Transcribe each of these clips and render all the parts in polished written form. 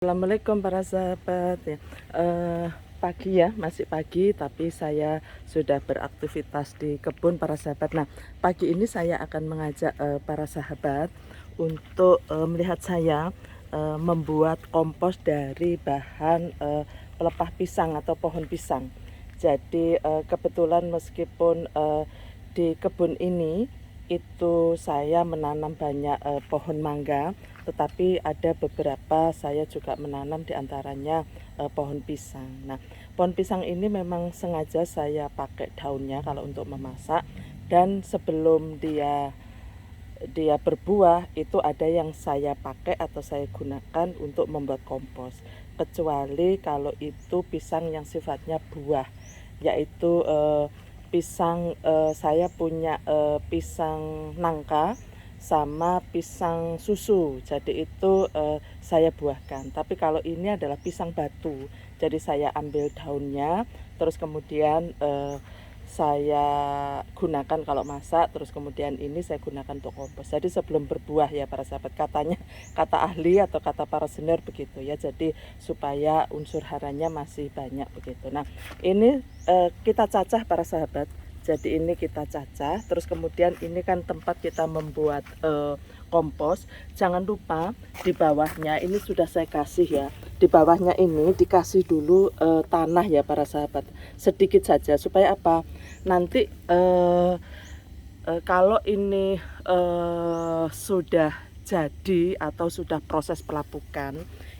Assalamualaikum para sahabat ya. Pagi ya, masih pagi tapi saya sudah beraktivitas di kebun para sahabat. Nah, pagi ini saya akan mengajak para sahabat untuk melihat saya membuat kompos dari bahan pelepah pisang atau pohon pisang. Jadi kebetulan meskipun di kebun ini itu saya menanam banyak pohon mangga, tetapi ada beberapa saya juga menanam diantaranya pohon pisang. Nah, pohon pisang ini memang sengaja saya pakai daunnya kalau untuk memasak, dan sebelum dia berbuah itu ada yang saya pakai atau saya gunakan untuk membuat kompos. Kecuali kalau itu pisang yang sifatnya buah, yaitu pisang saya punya pisang nangka sama pisang susu. Jadi itu saya buahkan. Tapi kalau ini adalah pisang batu. Jadi saya ambil daunnya, terus kemudian saya gunakan kalau masak, terus kemudian ini saya gunakan untuk kompos. Jadi sebelum berbuah ya para sahabat, katanya, kata ahli atau kata para senior begitu ya. Jadi supaya unsur haranya masih banyak begitu. Nah, ini kita cacah para sahabat. Jadi ini kita cacah, terus kemudian ini kan tempat kita membuat kompos. Jangan lupa di bawahnya ini sudah saya kasih ya. Di bawahnya ini dikasih dulu tanah ya para sahabat, sedikit saja supaya apa? Nanti kalau ini sudah jadi atau sudah proses pelapukan,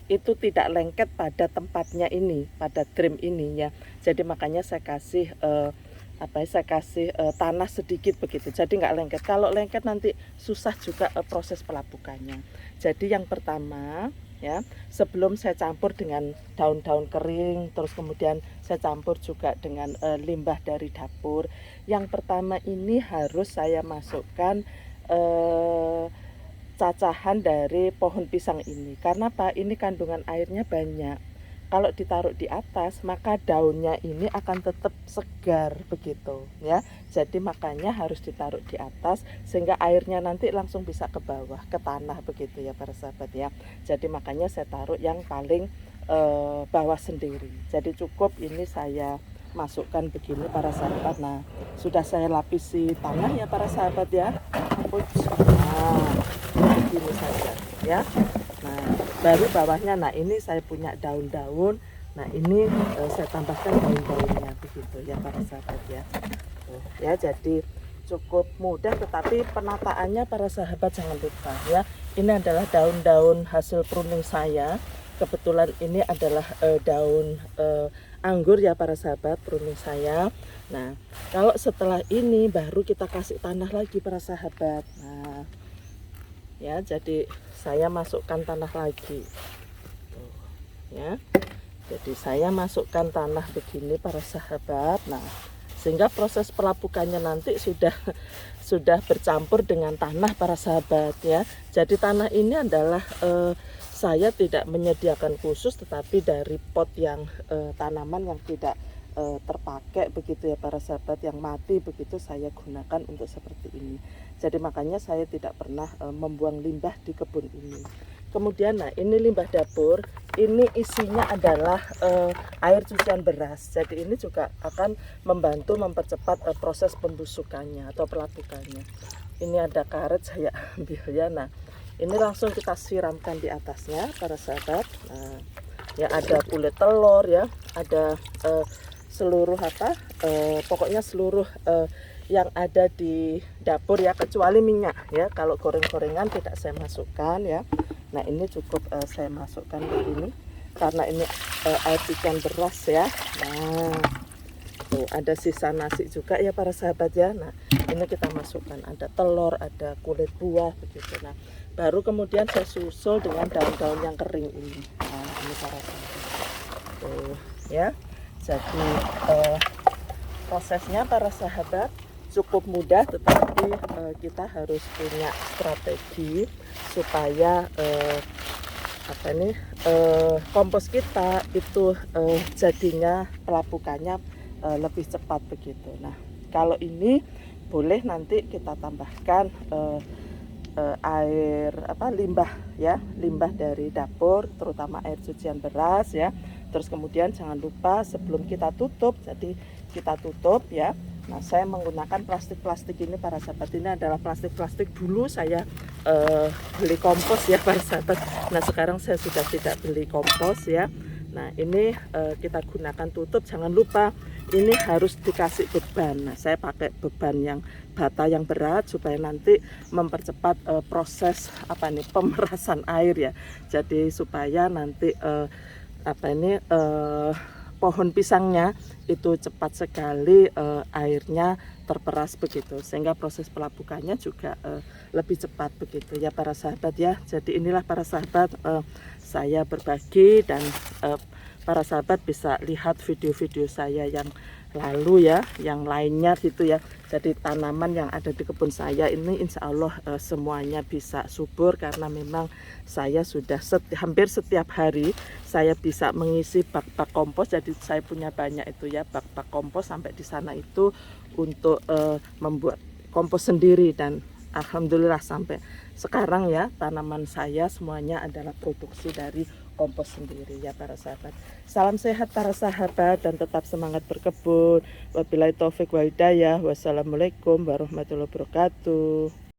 itu tidak lengket pada tempatnya ini, pada trim ini ya. Jadi makanya saya kasih tanah sedikit begitu, jadi nggak lengket. Kalau lengket nanti susah juga proses pelapukannya. Jadi yang pertama ya, sebelum saya campur dengan daun-daun kering, terus kemudian saya campur juga dengan limbah dari dapur. Yang pertama ini harus saya masukkan cacahan dari pohon pisang ini. Karena apa? Ini kandungan airnya banyak. Kalau ditaruh di atas, maka daunnya ini akan tetap segar begitu ya. Jadi makanya harus ditaruh di atas sehingga airnya nanti langsung bisa ke bawah, ke tanah begitu ya para sahabat ya. Jadi makanya saya taruh yang paling bawah sendiri. Jadi cukup ini saya masukkan begini para sahabat. Nah, sudah saya lapisi tanah ya para sahabat ya. Nah, begini saja ya. Nah, baru bawahnya, nah ini saya punya daun-daun. Nah ini saya tambahkan daun-daunnya begitu ya para sahabat ya. Ya, jadi cukup mudah, tetapi penataannya para sahabat jangan lupa ya. Ini adalah daun-daun hasil pruning saya. Kebetulan ini adalah daun anggur ya para sahabat, pruning saya. Nah, kalau setelah ini baru kita kasih tanah lagi para sahabat. Nah, ya, jadi saya masukkan tanah lagi. Tuh, ya. Jadi saya masukkan tanah begini para sahabat. Nah, sehingga proses pelapukannya nanti sudah bercampur dengan tanah para sahabat ya. Jadi tanah ini adalah saya tidak menyediakan khusus, tetapi dari pot yang tanaman yang tidak terpakai begitu ya para sahabat, yang mati begitu saya gunakan untuk seperti ini. Jadi makanya saya tidak pernah membuang limbah di kebun ini. Kemudian nah ini limbah dapur, ini isinya adalah air cucian beras. Jadi ini juga akan membantu mempercepat proses pembusukannya atau pelapukannya. Ini ada karet saya ambil ya. Nah, ini langsung kita siramkan di atasnya para sahabat. Nah, ya ada kulit telur ya, ada seluruh pokoknya seluruh yang ada di dapur ya, kecuali minyak ya. Kalau goreng-gorengan tidak saya masukkan ya. Nah ini cukup saya masukkan begini karena ini air cucian beras ya. Nah, tuh ada sisa nasi juga ya para sahabat ya. Nah ini kita masukkan, ada telur, ada kulit buah begitu. Nah baru kemudian saya susul dengan daun-daun yang kering ini. Nah ini para sahabat tuh ya. Jadi prosesnya para sahabat cukup mudah, tetapi kita harus punya strategi supaya kompos kita itu jadinya pelapukannya lebih cepat begitu. Nah kalau ini boleh nanti kita tambahkan air limbah ya, limbah dari dapur, terutama air cucian beras ya. Terus kemudian jangan lupa sebelum kita tutup, jadi kita tutup ya. Nah, saya menggunakan plastik ini para sahabat, ini adalah plastik dulu saya beli kompos ya para sahabat. Nah, sekarang saya sudah tidak beli kompos ya. Nah, ini kita gunakan tutup, jangan lupa ini harus dikasih beban. Nah, saya pakai beban yang bata yang berat supaya nanti mempercepat proses pemerasan air ya. Jadi supaya nanti pohon pisangnya itu cepat sekali airnya terperas begitu, sehingga proses pelapukannya juga lebih cepat begitu ya para sahabat ya. Jadi inilah para sahabat, saya berbagi dan para sahabat bisa lihat video-video saya yang lalu ya, yang lainnya gitu ya. Jadi tanaman yang ada di kebun saya ini insya Allah semuanya bisa subur, karena memang saya sudah hampir setiap hari saya bisa mengisi bak-bak kompos. Jadi saya punya banyak itu ya bak-bak kompos, sampai di sana itu untuk membuat kompos sendiri. Dan alhamdulillah sampai sekarang ya tanaman saya semuanya adalah produksi dari kompos sendiri ya para sahabat. Salam sehat para sahabat dan tetap semangat berkebun. Wabillahi taufik wal hidayah. Wassalamualaikum warahmatullahi wabarakatuh.